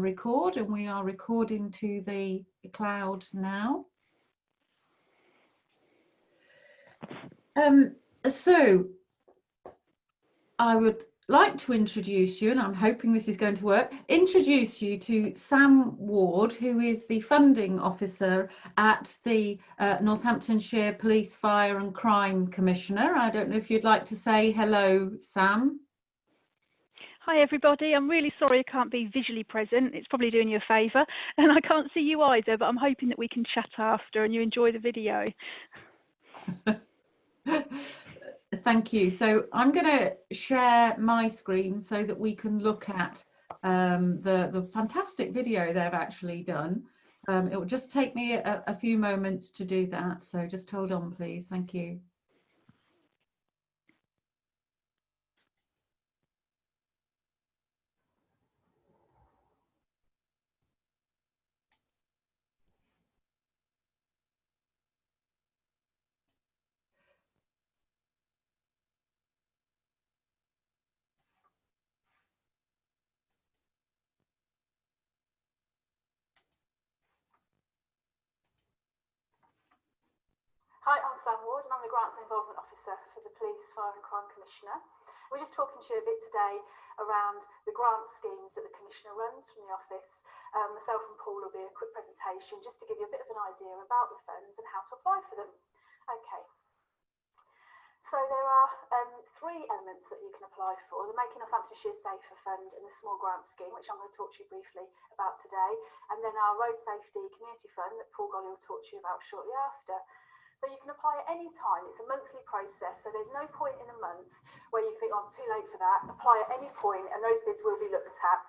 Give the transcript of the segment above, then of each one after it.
record, and we are recording to the cloud now. So I would like to introduce you, and I'm hoping this is going to work, introduce you to Sam Ward, who is the funding officer at the Northamptonshire Police, Fire and Crime Commissioner. I don't know if you'd like to say hello, Sam. Hi everybody, I'm really sorry I can't be visually present. It's probably doing you a favour, and I can't see you either, but I'm hoping that we can chat after and you enjoy the video. Thank you. So I'm going to share my screen so that we can look at the fantastic video they've actually done. It will just take me a few moments to do that, so just hold on please. Thank you. Hi, I'm Sam Ward and I'm the Grants and Involvement Officer for the Police, Fire and Crime Commissioner. We're just talking to you a bit today around the grant schemes that the Commissioner runs from the office. Myself and Paul will be a quick presentation just to give you a bit of an idea about the funds and how to apply for them. Okay. So there are three elements that you can apply for: the Making Northamptonshire Safer Fund and the Small Grant Scheme, which I'm going to talk to you briefly about today, and then our Road Safety Community Fund that Paul Golly will talk to you about shortly after. So you can apply at any time. It's a monthly process, so there's no point in a month where you think, oh, I'm too late for that. Apply at any point and those bids will be looked at.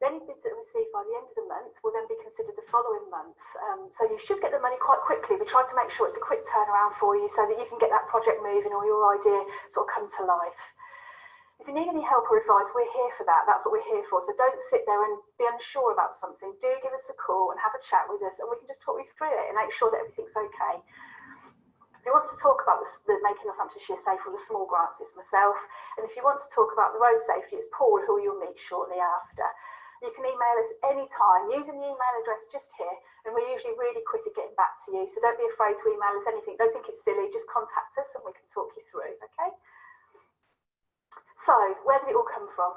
Any bids that are received by the end of the month will then be considered the following month. So you should get the money quite quickly. We try to make sure it's a quick turnaround for you so that you can get that project moving or your idea sort of come to life. If you need any help or advice, we're here for that. That's what we're here for. So don't sit there and be unsure about something. Do give us a call and have a chat with us and we can just talk you through it and make sure that everything's okay. If you want to talk about the Making Northamptonshire Safe or the small grants, it's myself. And if you want to talk about the road safety, it's Paul, who you'll meet shortly after. You can email us anytime using the email address just here, and we're usually really quick at getting back to you. So don't be afraid to email us anything. Don't think it's silly. Just contact us and we can talk you through, okay? So, where did it all come from?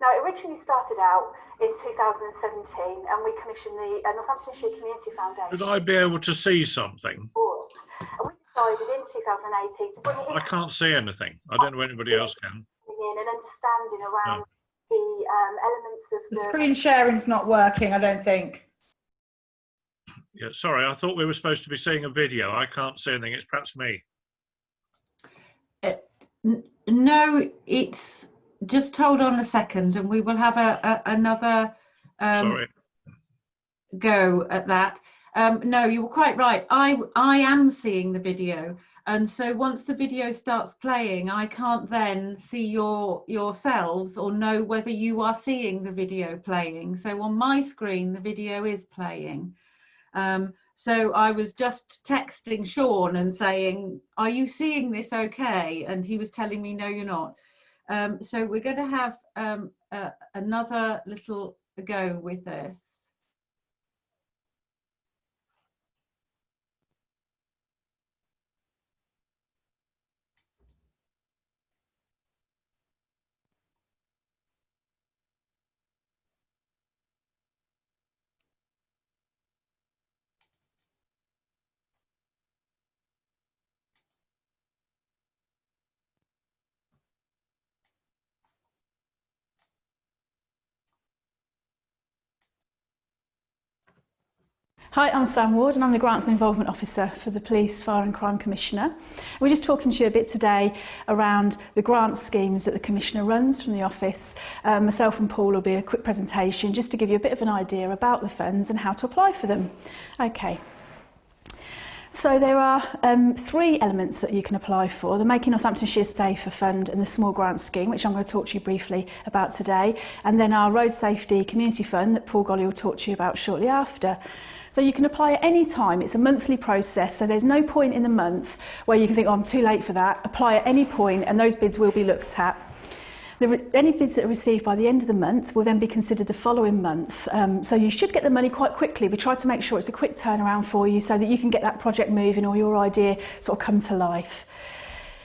Now, it originally started out in 2017 and we commissioned the Northamptonshire Community Foundation. Should I be able to see something? Of course. And we decided in 2018 to bring it in. I can't see anything. I don't know if anybody else can. And understanding around the elements of the screen sharing's not working, I don't think. Yeah, sorry, I thought we were supposed to be seeing a video. I can't see anything. It's perhaps me. No, it's just hold on a second and we will have another go at that. No, you were quite right. I am seeing the video, and so once the video starts playing, I can't then see yourselves or know whether you are seeing the video playing. So on my screen, the video is playing. So I was just texting Sean and saying, are you seeing this okay? And he was telling me, no, you're not. So we're going to have another little go with this. Hi, I'm Sam Ward and I'm the Grants and Involvement Officer for the Police, Fire and Crime Commissioner. We're just talking to you a bit today around the grant schemes that the Commissioner runs from the office. Myself and Paul will be a quick presentation just to give you a bit of an idea about the funds and how to apply for them. Okay. So there are three elements that you can apply for: the Making Northamptonshire Safer Fund and the Small Grant Scheme, which I'm going to talk to you briefly about today, and then our Road Safety Community Fund that Paul Golly will talk to you about shortly after. So you can apply at any time. It's a monthly process, so there's no point in the month where you can think, oh, I'm too late for that. Apply at any point and those bids will be looked at. Any bids that are received by the end of the month will then be considered the following month. So you should get the money quite quickly. We try to make sure it's a quick turnaround for you so that you can get that project moving or your idea sort of come to life.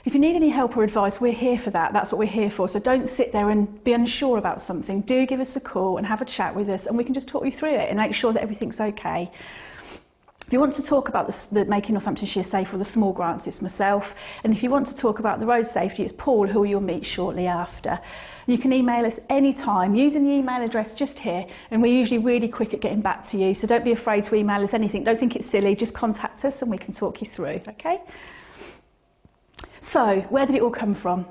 If you need any help or advice, we're here for that. That's what we're here for. So don't sit there and be unsure about something. Do give us a call and have a chat with us, and we can just talk you through it and make sure that everything's okay. If you want to talk about the Making Northamptonshire Safe or the small grants, it's myself. And if you want to talk about the road safety, it's Paul, who you'll meet shortly after. You can email us anytime using the email address just here, and we're usually really quick at getting back to you. So don't be afraid to email us anything. Don't think it's silly. Just contact us and we can talk you through, okay? So, where did it all come from?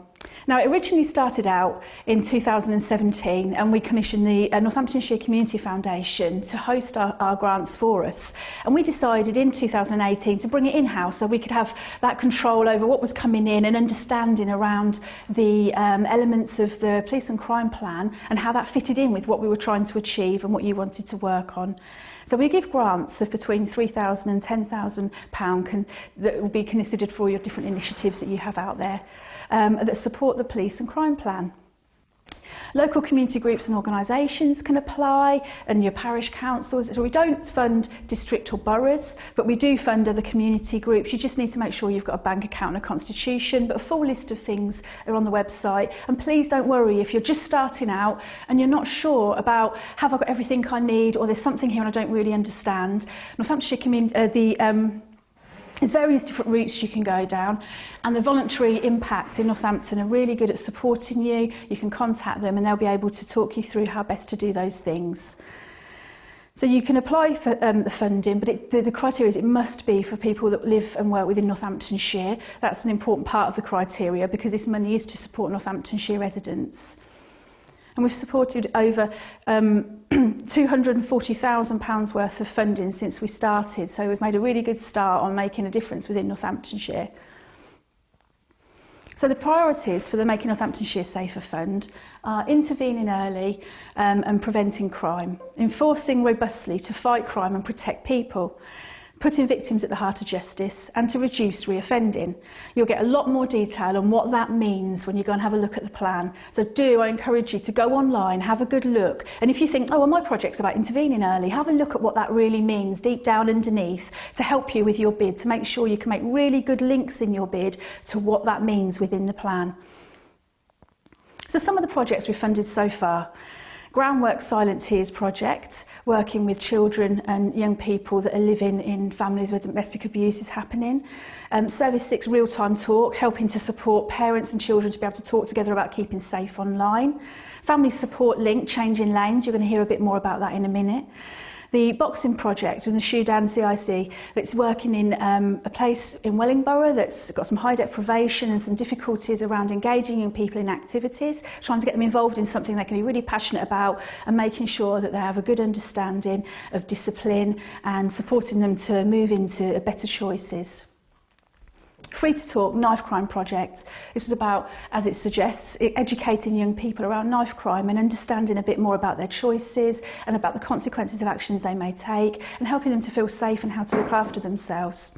Now, it originally started out in 2017, and we commissioned the Northamptonshire Community Foundation to host our grants for us. And we decided in 2018 to bring it in-house so we could have that control over what was coming in and understanding around the elements of the police and crime plan and how that fitted in with what we were trying to achieve and what you wanted to work on. So we give grants of between £3,000 and £10,000 that will be considered for your different initiatives that you have out there that support the police and crime plan. Local community groups and organisations can apply, and your parish councils. So we don't fund district or boroughs, but we do fund other community groups. You just need to make sure you've got a bank account and a constitution, but a full list of things are on the website. And please don't worry if you're just starting out and you're not sure about, have I got everything I need, or there's something here and I don't really understand. Northamptonshire there's various different routes you can go down, and the voluntary impact in Northampton are really good at supporting you. You can contact them and they'll be able to talk you through how best to do those things. So you can apply for the funding, but the criteria is it must be for people that live and work within Northamptonshire. That's an important part of the criteria because this money is to support Northamptonshire residents. And we've supported over £240,000 worth of funding since we started, so we've made a really good start on making a difference within Northamptonshire. So the priorities for the Making Northamptonshire Safer Fund are intervening early and preventing crime, enforcing robustly to fight crime and protect people, putting victims at the heart of justice, and to reduce reoffending. You'll get a lot more detail on what that means when you go and have a look at the plan. So I encourage you to go online, have a good look. And if you think, oh, well, my project's about intervening early, have a look at what that really means deep down underneath to help you with your bid, to make sure you can make really good links in your bid to what that means within the plan. So some of the projects we've funded so far. Groundwork Silent Tears project, working with children and young people that are living in families where domestic abuse is happening. Service 6 Real-Time Talk, helping to support parents and children to be able to talk together about keeping safe online. Family Support Link, Changing Lanes, you're going to hear a bit more about that in a minute. The Boxing Project with the Shudan CIC that's working in a place in Wellingborough that's got some high deprivation and some difficulties around engaging young people in activities, trying to get them involved in something they can be really passionate about and making sure that they have a good understanding of discipline and supporting them to move into better choices. Free to Talk Knife Crime Project. This was about, as it suggests, educating young people around knife crime and understanding a bit more about their choices and about the consequences of actions they may take and helping them to feel safe and how to look after themselves.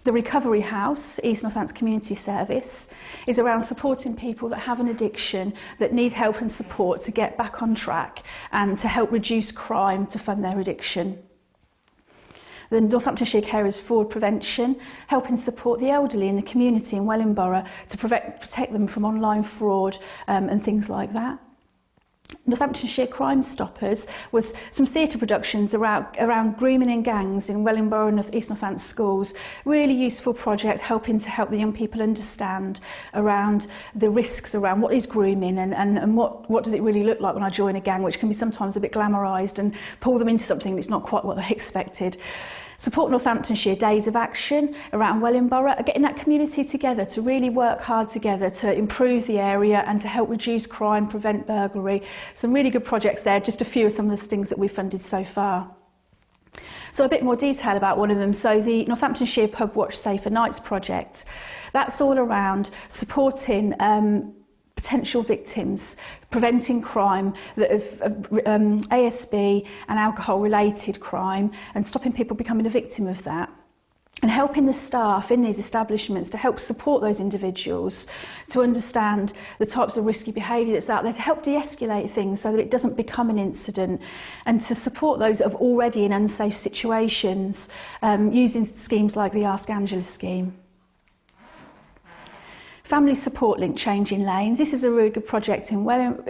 The Recovery House, East Northants Community Service, is around supporting people that have an addiction, that need help and support to get back on track and to help reduce crime to fund their addiction. The Northamptonshire Carers Fraud Prevention, helping support the elderly in the community in Wellingborough to protect them from online fraud and things like that. Northamptonshire Crime Stoppers was some theatre productions around grooming and gangs in Wellingborough and East Northants schools. Really useful project helping to help the young people understand around the risks around what is grooming and what does it really look like when I join a gang, which can be sometimes a bit glamorised and pull them into something that's not quite what they expected. Support Northamptonshire Days of Action around Wellingborough, getting that community together to really work hard together to improve the area and to help reduce crime, prevent burglary. Some really good projects there, just a few of some of the things that we've funded so far. So a bit more detail about one of them. So the Northamptonshire Pub Watch Safer Nights project, that's all around supporting potential victims, preventing crime, that of ASB and alcohol-related crime, and stopping people becoming a victim of that. and helping the staff in these establishments to help support those individuals to understand the types of risky behaviour that's out there, to help de-escalate things so that it doesn't become an incident, and to support those that are already in unsafe situations using schemes like the Ask Angela scheme. Family Support Link Changing Lanes. This is a really good project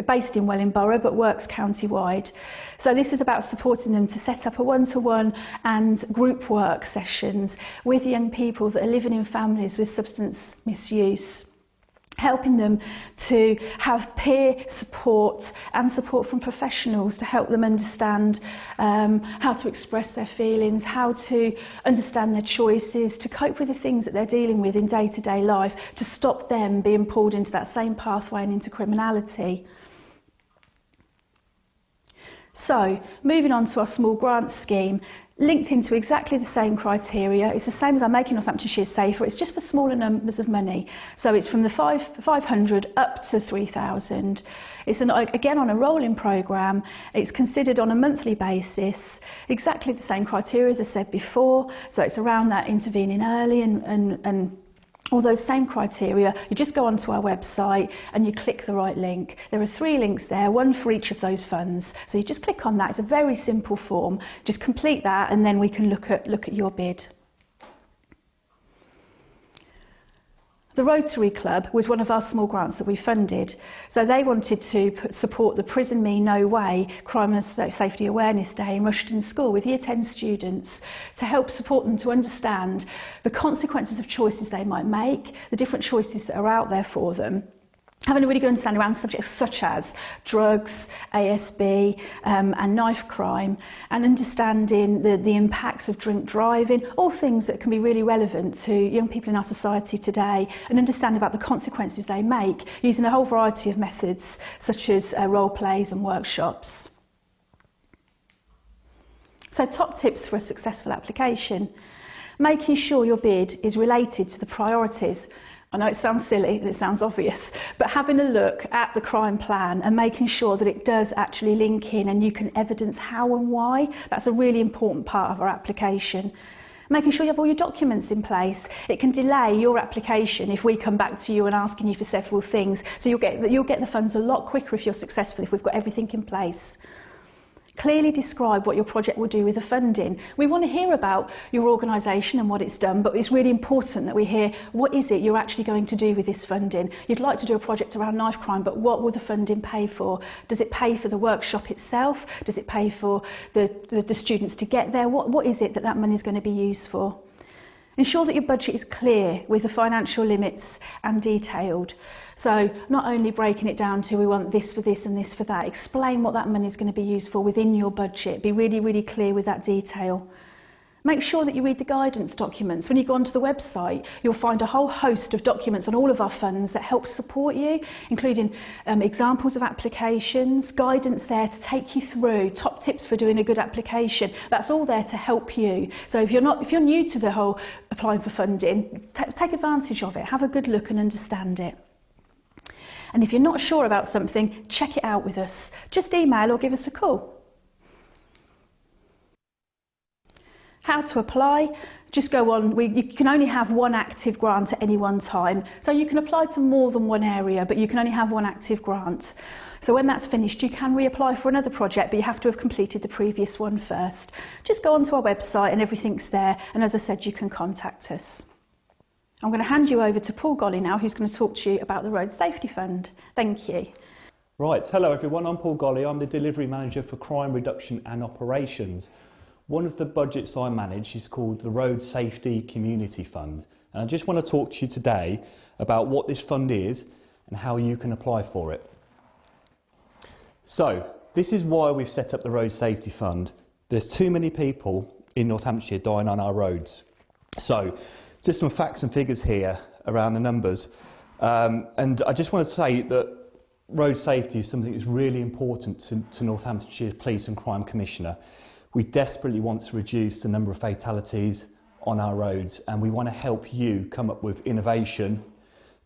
based in Welling Borough but works county-wide. So this is about supporting them to set up a one-to-one and group work sessions with young people that are living in families with substance misuse, helping them to have peer support and support from professionals to help them understand how to express their feelings, how to understand their choices, to cope with the things that they're dealing with in day-to-day life, to stop them being pulled into that same pathway and into criminality. So, moving on to our small grant scheme, linked into exactly the same criteria. It's the same as our Making Northamptonshire Safer. It's just for smaller numbers of money. So it's from the 500 up to 3,000. It's again on a rolling programme. It's considered on a monthly basis. Exactly the same criteria as I said before. So it's around that intervening early and all those same criteria. You just go onto our website and you click the right link. There are 3 links there, one for each of those funds. So you just click on that. It's a very simple form. Just complete that and then we can look at your bid. The Rotary Club was one of our small grants that we funded. So they wanted to support the Prison Me No Way Crime and Safety Awareness Day in Rushden School with Year 10 students to help support them to understand the consequences of choices they might make, the different choices that are out there for them. Having a really good understanding around subjects such as drugs, ASB and knife crime, and understanding the impacts of drink driving, all things that can be really relevant to young people in our society today, and understand about the consequences they make using a whole variety of methods such as role plays and workshops. So top tips for a successful application. Making sure your bid is related to the priorities. I know it sounds silly and it sounds obvious, but having a look at the crime plan and making sure that it does actually link in and you can evidence how and why, that's a really important part of our application. Making sure you have all your documents in place. It can delay your application if we come back to you and asking you for several things. So you'll get the funds a lot quicker if you're successful, if we've got everything in place. Clearly describe what your project will do with the funding. We want to hear about your organisation and what it's done, but it's really important that we hear what is it you're actually going to do with this funding. You'd like to do a project around knife crime, but what will the funding pay for? Does it pay for the workshop itself? Does it pay for the students to get there? What is it that money is going to be used for? Ensure that your budget is clear with the financial limits and detailed. So not only breaking it down to we want this for this and this for that, explain what that money is going to be used for within your budget. Be really, really clear with that detail. Make sure that you read the guidance documents. When you go onto the website, you'll find a whole host of documents on all of our funds that help support you, including examples of applications, guidance there to take you through, top tips for doing a good application. That's all there to help you. So if you're new to the whole applying for funding, take advantage of it. Have a good look and understand it. And if you're not sure about something, check it out with us. Just email or give us a call. How to apply? Just go on. You can only have one active grant at any one time. So you can apply to more than one area, but you can only have one active grant. So when that's finished, you can reapply for another project, but you have to have completed the previous one first. Just go onto our website and everything's there. And as I said, you can contact us. I'm going to hand you over to Paul Golly now, who's going to talk to you about the Road Safety Fund. Thank you. Right, hello everyone, I'm Paul Golly. I'm the Delivery Manager for Crime Reduction and Operations. One of the budgets I manage is called the Road Safety Community Fund. And I just want to talk to you today about what this fund is and how you can apply for it. So, this is why we've set up the Road Safety Fund. There's too many people in Northamptonshire dying on our roads. So, just some facts and figures here around the numbers. And I just want to say that road safety is something that's really important to Northamptonshire's Police and Crime Commissioner. We desperately want to reduce the number of fatalities on our roads, and we want to help you come up with innovation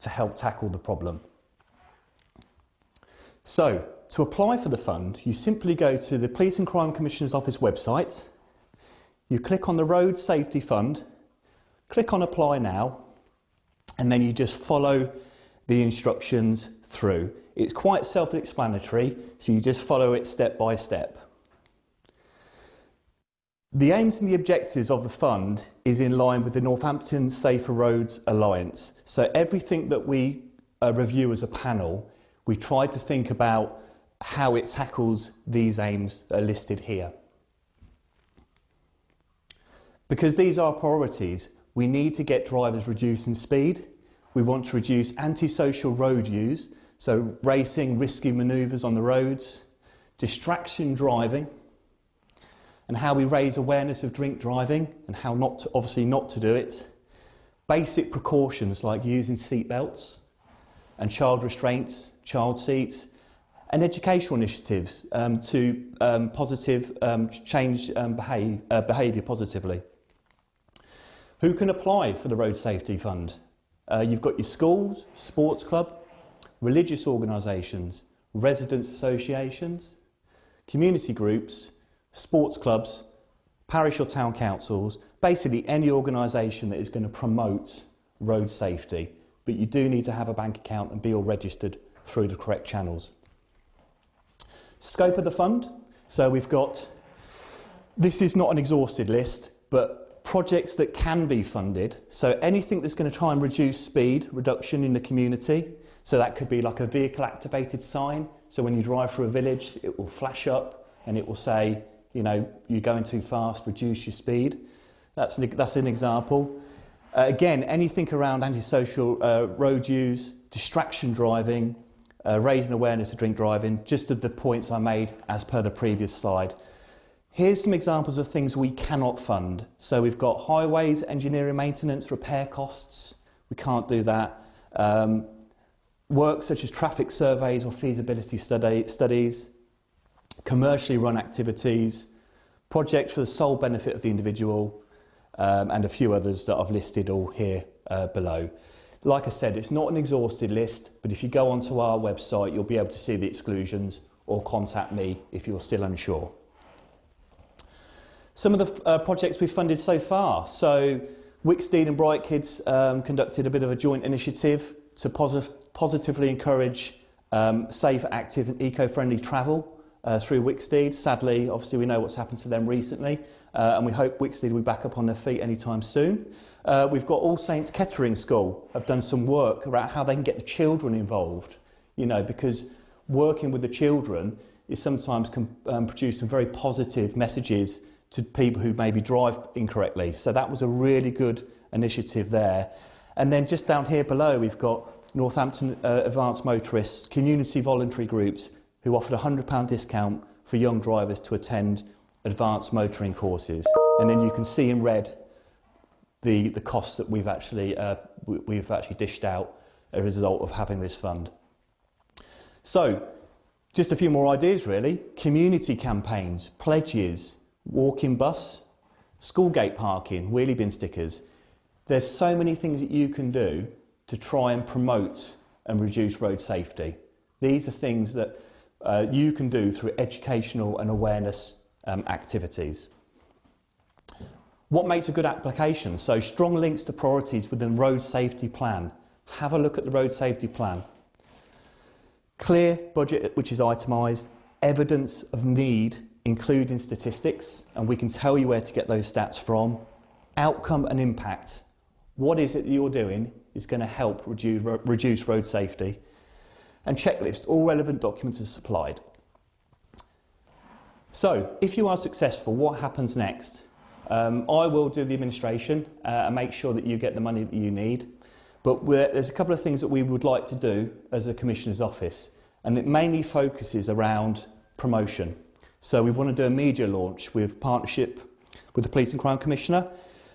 to help tackle the problem. So, to apply for the fund, you simply go to the Police and Crime Commissioner's Office website, you click on the Road Safety Fund, Click on apply now, and then you just follow the instructions through. It's quite self-explanatory, so you just follow it step by step. The aims and the objectives of the fund is in line with the Northampton Safer Roads Alliance. So everything that we review as a panel, we try to think about how it tackles these aims that are listed here. Because these are priorities, we need to get drivers reducing speed. We want to reduce antisocial road use, so racing, risky manoeuvres on the roads, distraction driving, and how we raise awareness of drink driving and how obviously not to do it. Basic precautions like using seat belts and child restraints, child seats, and educational initiatives to change behaviour positively. Who can apply for the Road Safety Fund? You've got your schools, sports club, religious organisations, residents associations, community groups, sports clubs, parish or town councils, basically any organisation that is going to promote road safety. But you do need to have a bank account and be all registered through the correct channels. Scope of the fund. So we've got, this is not an exhausted list, but projects that can be funded. So anything that's going to try and reduce speed reduction in the community. So that could be like a vehicle activated sign. So when you drive through a village, it will flash up and it will say, you know, you're going too fast, reduce your speed. That's an example. Again, anything around antisocial road use, distraction driving, raising awareness of drink driving, just the points I made as per the previous slide. Here's some examples of things we cannot fund. So we've got highways, engineering maintenance, repair costs. We can't do that. Work such as traffic surveys or feasibility studies, commercially run activities, projects for the sole benefit of the individual, and a few others that I've listed all here below. Like I said, it's not an exhausted list, but if you go onto our website, you'll be able to see the exclusions or contact me if you're still unsure. Some of the projects we've funded so far. So Wicksteed and Bright Kids conducted a bit of a joint initiative to positively encourage safe, active and eco-friendly travel through Wicksteed. Sadly, obviously we know what's happened to them recently, and we hope Wicksteed will be back up on their feet anytime soon. We've got All Saints Kettering School have done some work around how they can get the children involved, you know, because working with the children is sometimes can produce some very positive messages to people who maybe drive incorrectly. So that was a really good initiative there. And then just down here below, we've got Northampton Advanced Motorists community voluntary groups who offered a £100 discount for young drivers to attend advanced motoring courses. And then you can see in red the costs that we've actually dished out as a result of having this fund. So just a few more ideas really. Community campaigns, pledges, walking bus, school gate parking, wheelie bin stickers. There's so many things that you can do to try and promote and reduce road safety. These are things that you can do through educational and awareness activities. What makes a good application? So strong links to priorities within road safety plan. Have a look at the road safety plan. Clear budget which is itemised, evidence of need including statistics, and we can tell you where to get those stats from. Outcome and impact. What is it that you're doing is going to help reduce road safety. And checklist, all relevant documents are supplied. So, if you are successful, what happens next? I will do the administration and make sure that you get the money that you need. But there's a couple of things that we would like to do as a Commissioner's Office, and it mainly focuses around promotion. So we want to do a media launch with partnership with the Police and Crime Commissioner.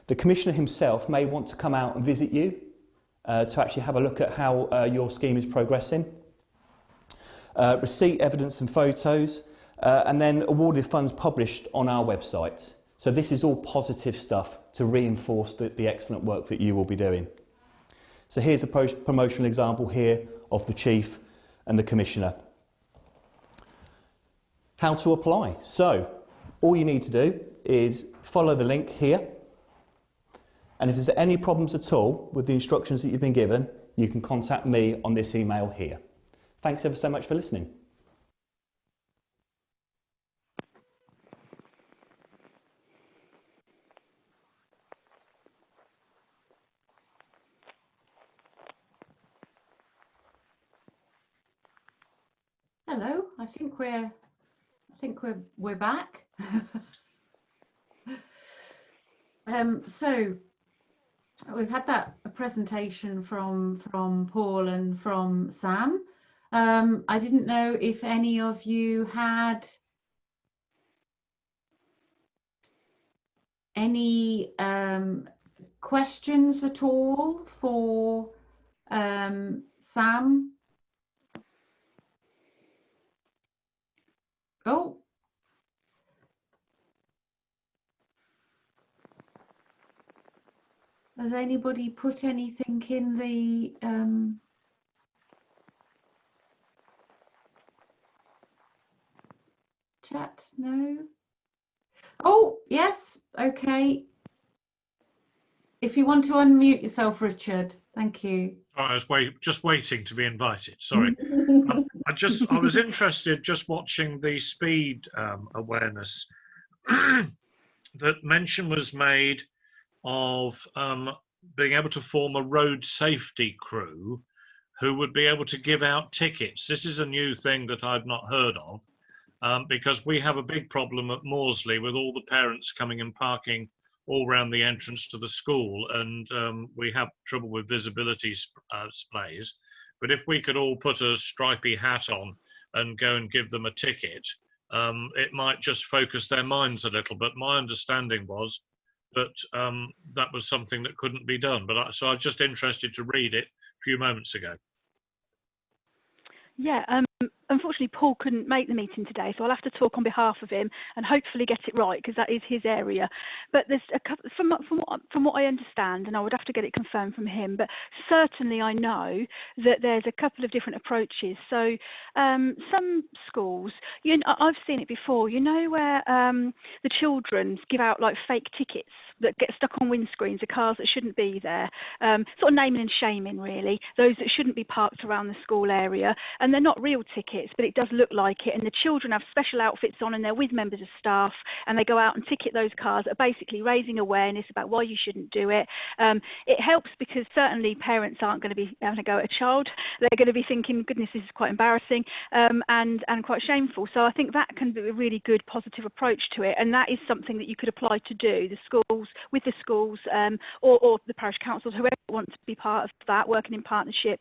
The Commissioner himself may want to come out and visit you to actually have a look at how your scheme is progressing. Receipt, evidence and photos, and then awarded funds published on our website. So this is all positive stuff to reinforce the excellent work that you will be doing. So here's a promotional example here of the Chief and the Commissioner. How to apply. So all you need to do is follow the link here And if there's any problems at all with the instructions that you've been given, you can contact me on this email here. Thanks ever so much for listening. Hello, I think we're back. So we've had that presentation from Paul and from Sam. I didn't know if any of you had any questions at all for Sam. Oh. Has anybody put anything in the chat? No. Oh, yes. Okay. If you want to unmute yourself, Richard. Thank you. I was just waiting to be invited. Sorry. I was interested just watching the speed awareness that mention was made of being able to form a road safety crew who would be able to give out tickets. This is a new thing that I've not heard of, because we have a big problem at Morsley with all the parents coming and parking all around the entrance to the school, and we have trouble with visibility displays. But if we could all put a stripy hat on and go and give them a ticket, it might just focus their minds a little. But my understanding was that that was something that couldn't be done. But so I'm just interested to read it a few moments ago. Yeah, unfortunately, Paul couldn't make the meeting today, so I'll have to talk on behalf of him and hopefully get it right, because that is his area. But there's a couple, from what I understand, and I would have to get it confirmed from him, but certainly I know that there's a couple of different approaches. So some schools, I've seen it before, where the children give out like fake tickets that get stuck on windscreens of cars that shouldn't be there, sort of naming and shaming really, those that shouldn't be parked around the school area, and they're not real tickets, but it does look like it, and the children have special outfits on and they're with members of staff, and they go out and ticket those cars that are basically raising awareness about why you shouldn't do it. It helps because certainly parents aren't going to be having a go at a child. They're going to be thinking, goodness, this is quite embarrassing, and quite shameful. So I think that can be a really good positive approach to it, and that is something that you could apply to do. The schools, with the schools, or the parish councils, whoever wants to be part of that, working in partnership,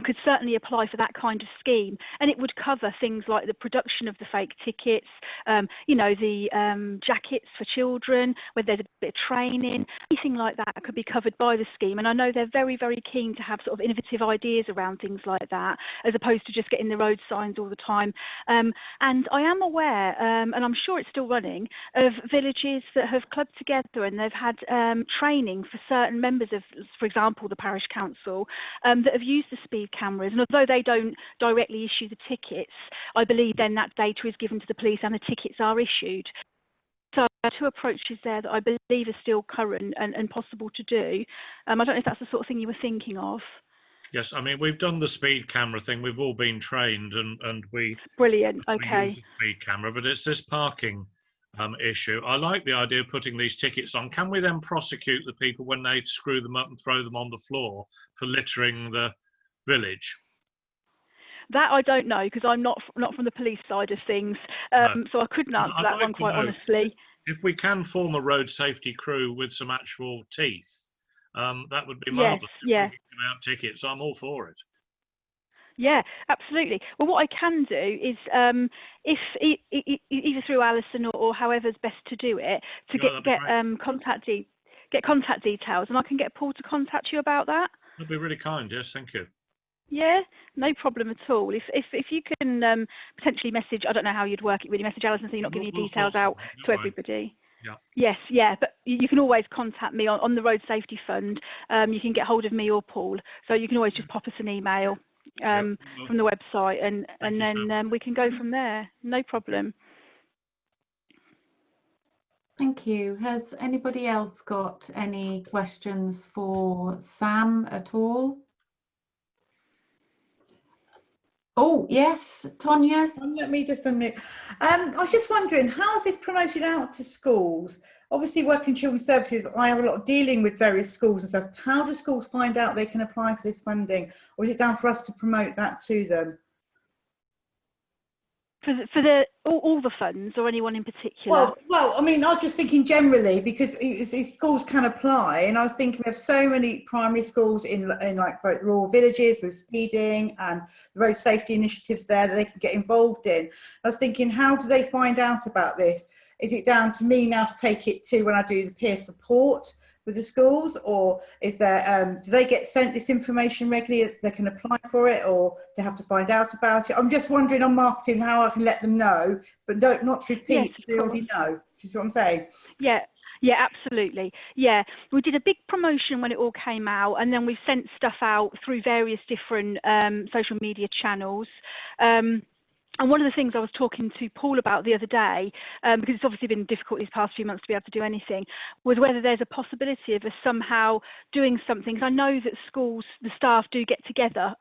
could certainly apply for that kind of scheme, and it would cover things like the production of the fake tickets, the jackets for children, where there's a bit of training, anything like that could be covered by the scheme. And I know they're very, very keen to have sort of innovative ideas around things like that, as opposed to just getting the road signs all the time. And I am aware, and I'm sure it's still running, of villages that have clubbed together and they've had training for certain members of, for example, the parish council, that have used the speed cameras. And although they don't directly issue the tickets, I believe then that data is given to the police and the tickets are issued. So two approaches there that I believe are still current and possible to do. I don't know if that's the sort of thing you were thinking of. Yes, I mean, we've done the speed camera thing. We've all been trained, and we brilliant. We Okay. use the speed camera, but it's this parking issue. I like the idea of putting these tickets on. Can we then prosecute the people when they screw them up and throw them on the floor for littering the village? That I don't know, because I'm not from the police side of things, No. So I couldn't answer that one quite honestly. If we can form a road safety crew with some actual teeth, that would be marvellous. Yes, yeah. If we can give out tickets, I'm all for it. Yeah, absolutely. Well, what I can do is, if either through Alison or however's best to do it, to get contact details, and I can get Paul to contact you about that. That'd be really kind. Yes, thank you. Yeah, no problem at all. If you can potentially message, I don't know how you'd work it, really message Alison so you're not giving your details out to everybody. Yeah. Yes, yeah, but you can always contact me on the Road Safety Fund. You can get hold of me or Paul, so you can always just pop us an email from the website, and then we can go from there. No problem. Thank you. Has anybody else got any questions for Sam at all? Oh, yes, Tonya. Let me just unmute. I was just wondering, how is this promoted out to schools? Obviously, working in children's services, I have a lot of dealing with various schools and stuff. How do schools find out they can apply for this funding? Or is it down for us to promote that to them? For all the funds or anyone in particular? Well, I mean, I was just thinking generally because schools can apply, and I was thinking we have so many primary schools in like rural villages with speeding and road safety initiatives there that they can get involved in. I was thinking, how do they find out about this? Is it down to me now to take it to when I do the peer support with the schools, or is there do they get sent this information regularly? They can apply for it, or they have to find out about it? I'm just wondering on marketing how I can let them know, but not to repeat what they already know. Do you see what I'm saying? Yeah, absolutely. Yeah, we did a big promotion when it all came out, and then we've sent stuff out through various different social media channels. And one of the things I was talking to Paul about the other day, because it's obviously been difficult these past few months to be able to do anything, was whether there's a possibility of us somehow doing something. Because I know that schools, the staff do get together,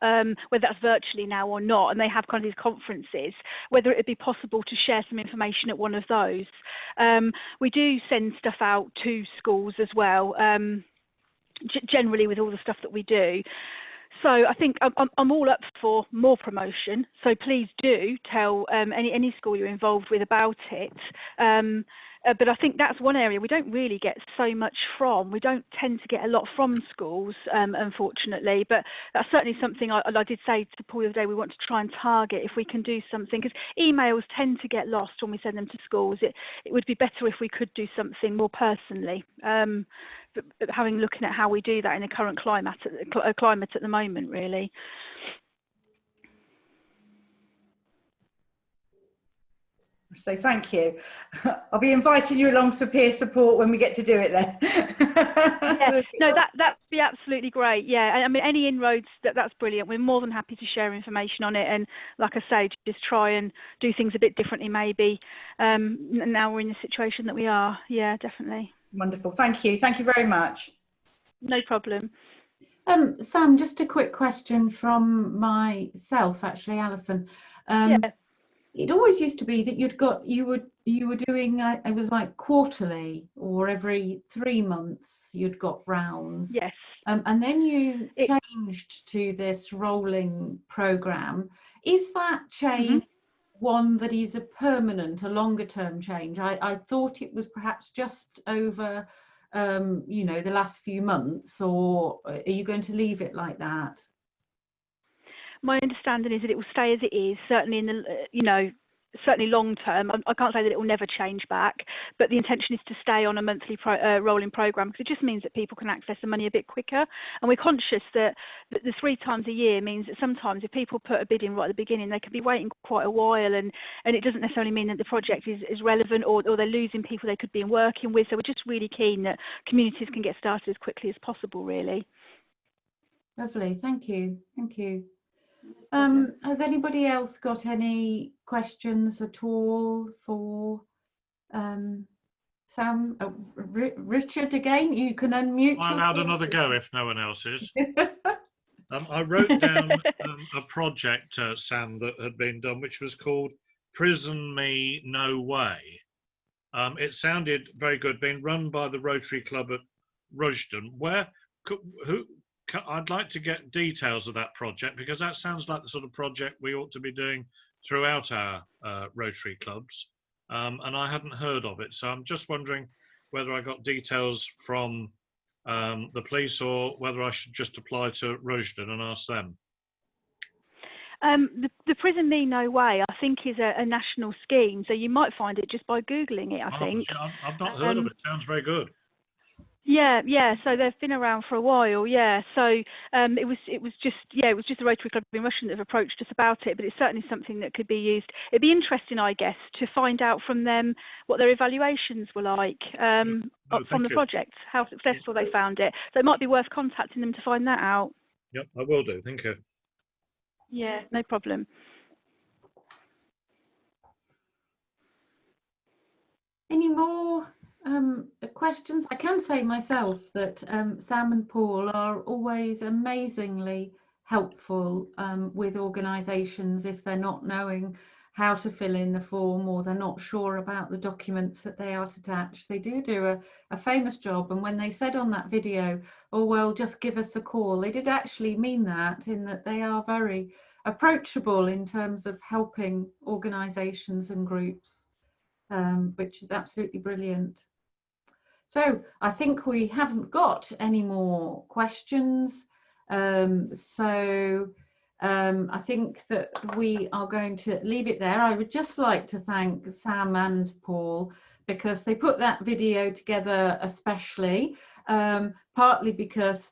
whether that's virtually now or not, and they have kind of these conferences, whether it would be possible to share some information at one of those. We do send stuff out to schools as well, generally with all the stuff that we do. So I think I'm all up for more promotion. So please do tell any school you're involved with about it. But I think that's one area we don't really get so much from. We don't tend to get a lot from schools, unfortunately. But that's certainly something I did say to Paul the other day. We want to try and target if we can do something, because emails tend to get lost when we send them to schools. It would be better if we could do something more personally. But looking at how we do that in the current climate at the moment, really. So thank you. I'll be inviting you along for peer support when we get to do it then. Yeah, no, that'd be absolutely great. Yeah, I mean, any inroads, that's brilliant. We're more than happy to share information on it, and like I say, just try and do things a bit differently maybe. Now we're in the situation that we are. Yeah, definitely. Wonderful. Thank you. Thank you very much. No problem. Sam, just a quick question from myself, actually, Alison. Yeah. It always used to be that you were doing it was like quarterly or every 3 months you'd got rounds. Yes. And then you changed to this rolling programme. Is that change one that is a permanent, a longer term change? I thought it was perhaps just over the last few months, or are you going to leave it like that? My understanding is that it will stay as it is, certainly in the, certainly long term. I can't say that it will never change back, but the intention is to stay on a monthly rolling programme, because it just means that people can access the money a bit quicker. And we're conscious that the 3 times a year means that sometimes if people put a bid in right at the beginning, they could be waiting quite a while, and it doesn't necessarily mean that the project is relevant, or they're losing people they could be working with. So we're just really keen that communities can get started as quickly as possible, really. Lovely, thank you. Has anybody else got any questions at all for Sam? Richard, again, you can unmute. I'll add another go if no one else is. I wrote down a project, Sam, that had been done, which was called Prison Me No Way. It sounded very good, being run by the Rotary Club at Rushden. I'd like to get details of that project, because that sounds like the sort of project we ought to be doing throughout our Rotary clubs, and I hadn't heard of it. So I'm just wondering whether I got details from the police, or whether I should just apply to Rushden and ask them. The Prison Me No Way, I think, is a national scheme, so you might find it just by Googling it, I think. I've not heard of it. Sounds very good. Yeah. So they've been around for a while. Yeah. So it was just the Rotary Club in Rushden that have approached us about it, but it's certainly something that could be used. It'd be interesting, I guess, to find out from them what their evaluations were like from the project, how successful they found it. So it might be worth contacting them to find that out. Yep, I will do. Thank you. Yeah, no problem. Any more Questions? I can say myself that Sam and Paul are always amazingly helpful with organisations if they're not knowing how to fill in the form or they're not sure about the documents that they are to attach. They do a famous job, and when they said on that video, oh well, just give us a call, they did actually mean that, in that they are very approachable in terms of helping organisations and groups, which is absolutely brilliant. So I think we haven't got any more questions. I think that we are going to leave it there. I would just like to thank Sam and Paul because they put that video together especially, partly because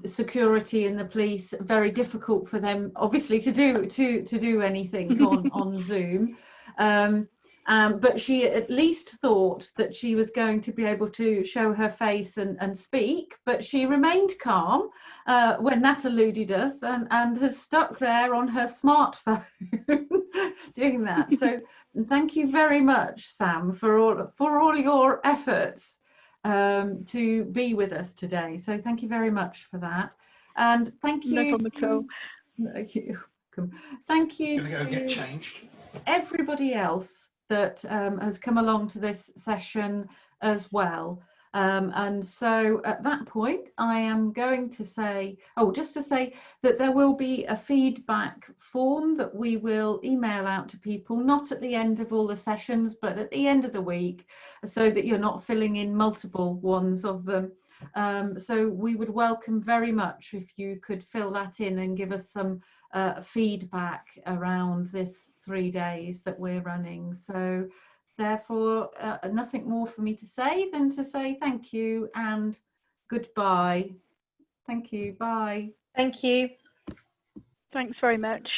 security and the police, very difficult for them obviously to do anything on Zoom. But she at least thought that she was going to be able to show her face and speak, but she remained calm when that eluded us and has stuck there on her smartphone doing that. So thank you very much, Sam, for all your efforts to be with us today. So thank you very much for that. And thank you. No problem at all. Thank you Just gonna go get changed. Everybody else that has come along to this session as well. And so at that point, I am going to say, just to say that there will be a feedback form that we will email out to people, not at the end of all the sessions, but at the end of the week, so that you're not filling in multiple ones of them. So we would welcome very much if you could fill that in and give us some feedback around this 3 days that we're running. So therefore nothing more for me to say than to say thank you and goodbye. Thank you. Bye. Thank you. Thanks very much.